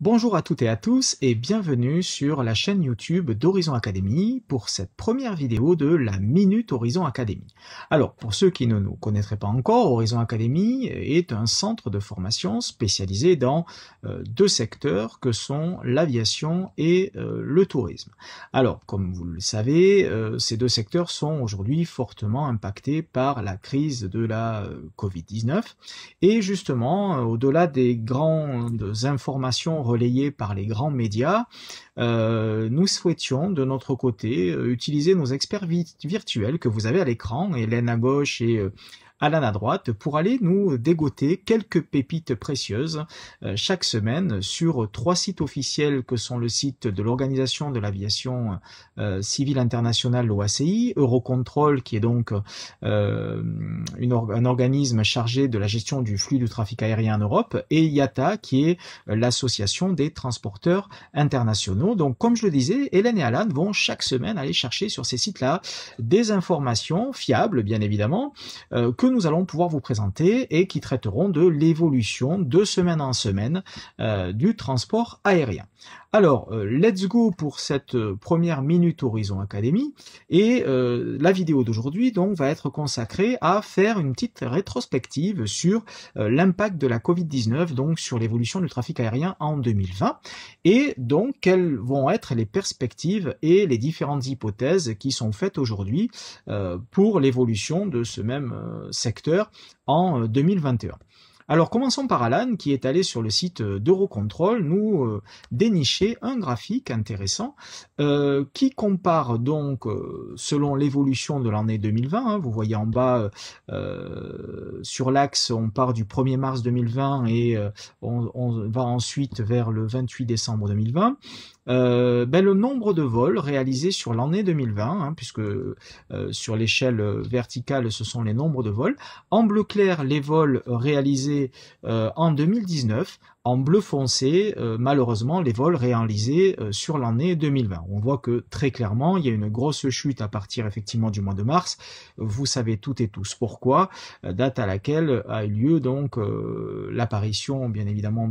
Bonjour à toutes et à tous et bienvenue sur la chaîne YouTube d'Horizon Academy pour cette première vidéo de la Minute Horizon Academy. Alors, pour ceux qui ne nous connaîtraient pas encore, Horizon Academy est un centre de formation spécialisé dans deux secteurs que sont l'aviation et le tourisme. Alors, comme vous le savez, ces deux secteurs sont aujourd'hui fortement impactés par la crise de la Covid-19 et justement, au-delà des grandes informations relayées par les grands médias, nous souhaitions de notre côté utiliser nos experts virtuels que vous avez à l'écran, Hélène à gauche et Alan à droite, pour aller nous dégoter quelques pépites précieuses chaque semaine sur trois sites officiels que sont le site de l'Organisation de l'aviation civile internationale, l'OACI, Eurocontrol, qui est donc un organisme chargé de la gestion du flux du trafic aérien en Europe, et IATA, qui est l'association des transporteurs internationaux. Donc, comme je le disais, Hélène et Alan vont chaque semaine aller chercher sur ces sites-là des informations fiables, bien évidemment, que nous allons pouvoir vous présenter et qui traiteront de l'évolution de semaine en semaine du transport aérien. Alors, let's go pour cette première Minute Horizon Academy, et la vidéo d'aujourd'hui donc va être consacrée à faire une petite rétrospective sur l'impact de la Covid-19 donc sur l'évolution du trafic aérien en 2020, et donc quelles vont être les perspectives et les différentes hypothèses qui sont faites aujourd'hui pour l'évolution de ce même secteur en 2021. Alors commençons par Alan, qui est allé sur le site d'Eurocontrol nous dénicher un graphique intéressant qui compare donc selon l'évolution de l'année 2020, vous voyez en bas sur l'axe on part du 1er mars 2020 et on va ensuite vers le 28 décembre 2020. Le nombre de vols réalisés sur l'année 2020, puisque sur l'échelle verticale ce sont les nombres de vols. En bleu clair, les vols réalisés en 2019. En bleu foncé, malheureusement, les vols réalisés sur l'année 2020. On voit que très clairement, il y a une grosse chute à partir effectivement du mois de mars. Vous savez toutes et tous pourquoi, date à laquelle a eu lieu donc l'apparition, bien évidemment,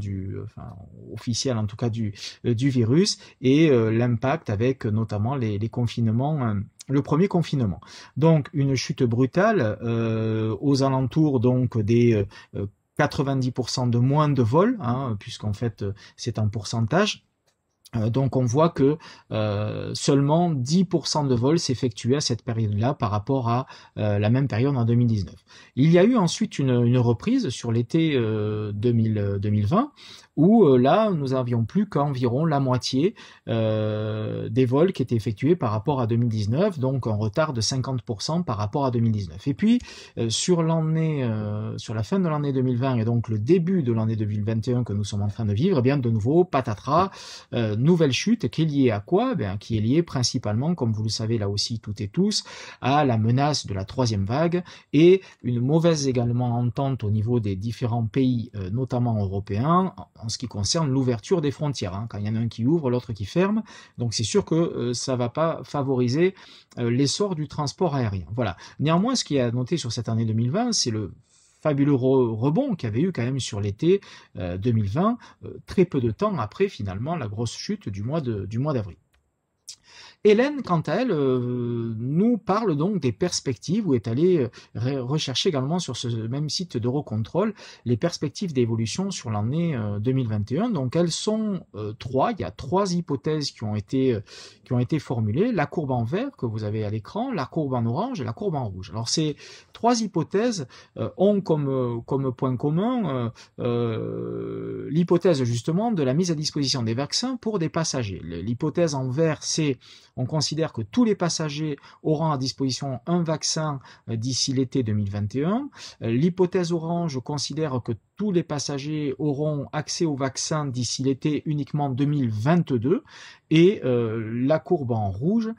officielle en tout cas du virus, et l'impact avec notamment les confinements. Le premier confinement. Donc une chute brutale aux alentours donc des 90% de moins de vols, puisqu'en fait c'est un pourcentage. Donc on voit que seulement 10% de vols s'effectuaient à cette période-là par rapport à la même période en 2019. Il y a eu ensuite une reprise sur l'été 2020 où là nous avions plus qu'environ la moitié des vols qui étaient effectués par rapport à 2019, donc un retard de 50% par rapport à 2019. Et puis sur la fin de l'année 2020 et donc le début de l'année 2021 que nous sommes en train de vivre, eh bien de nouveau patatras, nouvelle chute qui est liée à quoi? Qui est liée principalement, comme vous le savez là aussi toutes et tous, à la menace de la troisième vague et une mauvaise également entente au niveau des différents pays, notamment européens, en ce qui concerne l'ouverture des frontières. Quand il y en a un qui ouvre, l'autre qui ferme. Donc c'est sûr que ça va pas favoriser l'essor du transport aérien. Voilà. Néanmoins, ce qui est à noter sur cette année 2020, c'est le fabuleux rebond qu'il y avait eu quand même sur l'été 2020, très peu de temps après finalement la grosse chute du mois d'avril. Hélène, quant à elle, nous parle donc des perspectives, où est allée rechercher également sur ce même site d'Eurocontrol les perspectives d'évolution sur l'année 2021. Donc elles sont trois, il y a trois hypothèses qui ont été formulées, la courbe en vert que vous avez à l'écran, la courbe en orange et la courbe en rouge. Alors ces trois hypothèses ont comme point commun l'hypothèse justement de la mise à disposition des vaccins pour des passagers. L'hypothèse en vert, c'est on considère que tous les passagers auront à disposition un vaccin d'ici l'été 2021. L'hypothèse orange considère que tous les passagers auront accès au vaccin d'ici l'été uniquement 2022. Et la courbe en rouge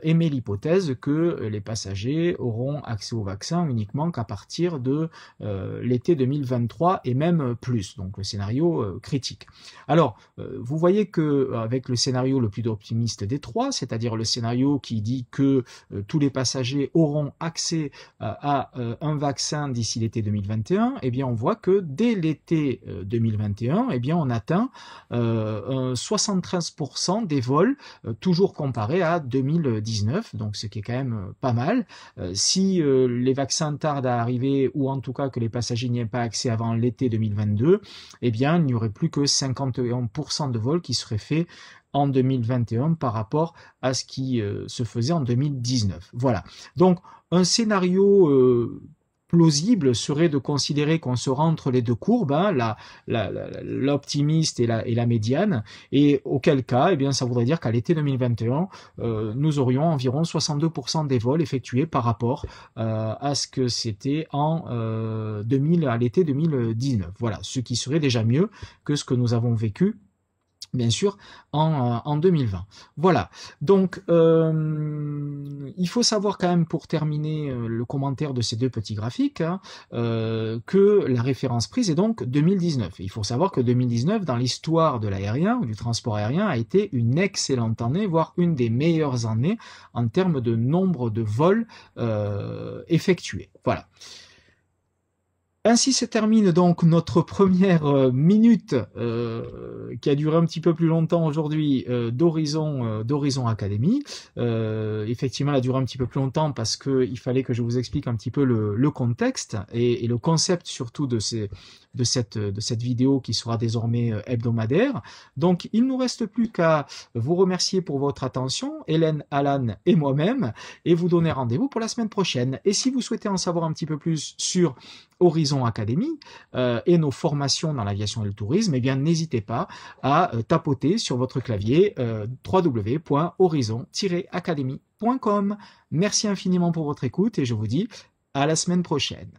émet l'hypothèse que les passagers auront accès au vaccin uniquement qu'à partir de l'été 2023 et même plus, donc le scénario critique. Alors, vous voyez que avec le scénario le plus optimiste des trois, c'est-à-dire le scénario qui dit que tous les passagers auront accès à un vaccin d'ici l'été 2021, eh bien on voit que dès dès l'été 2021, eh bien, on atteint 73% des vols, toujours comparé à 2019, donc ce qui est quand même pas mal. Si les vaccins tardent à arriver, ou en tout cas que les passagers n'y aient pas accès avant l'été 2022, eh bien, il n'y aurait plus que 51% de vols qui seraient faits en 2021 par rapport à ce qui se faisait en 2019. Voilà. Donc, un scénario plausible serait de considérer qu'on sera entre les deux courbes, hein, l'optimiste et la médiane, et auquel cas, eh bien, ça voudrait dire qu'à l'été 2021, nous aurions environ 62% des vols effectués par rapport à ce que c'était à l'été 2019. Voilà, ce qui serait déjà mieux que ce que nous avons vécu bien sûr, en 2020. Voilà, donc il faut savoir quand même, pour terminer le commentaire de ces deux petits graphiques, hein, que la référence prise est donc 2019. Il faut savoir que 2019, dans l'histoire de l'aérien, ou du transport aérien, a été une excellente année, voire une des meilleures années en termes de nombre de vols effectués. Voilà. Ainsi se termine donc notre première minute qui a duré un petit peu plus longtemps aujourd'hui d'Horizon Academy. Effectivement, elle a duré un petit peu plus longtemps parce que il fallait que je vous explique un petit peu le contexte et le concept surtout de cette vidéo qui sera désormais hebdomadaire. Donc, il ne nous reste plus qu'à vous remercier pour votre attention, Hélène, Alan et moi-même, et vous donner rendez-vous pour la semaine prochaine. Et si vous souhaitez en savoir un petit peu plus sur Horizon Academy et nos formations dans l'aviation et le tourisme, eh bien, n'hésitez pas à tapoter sur votre clavier www.horizon-academy.com. Merci infiniment pour votre écoute et je vous dis à la semaine prochaine.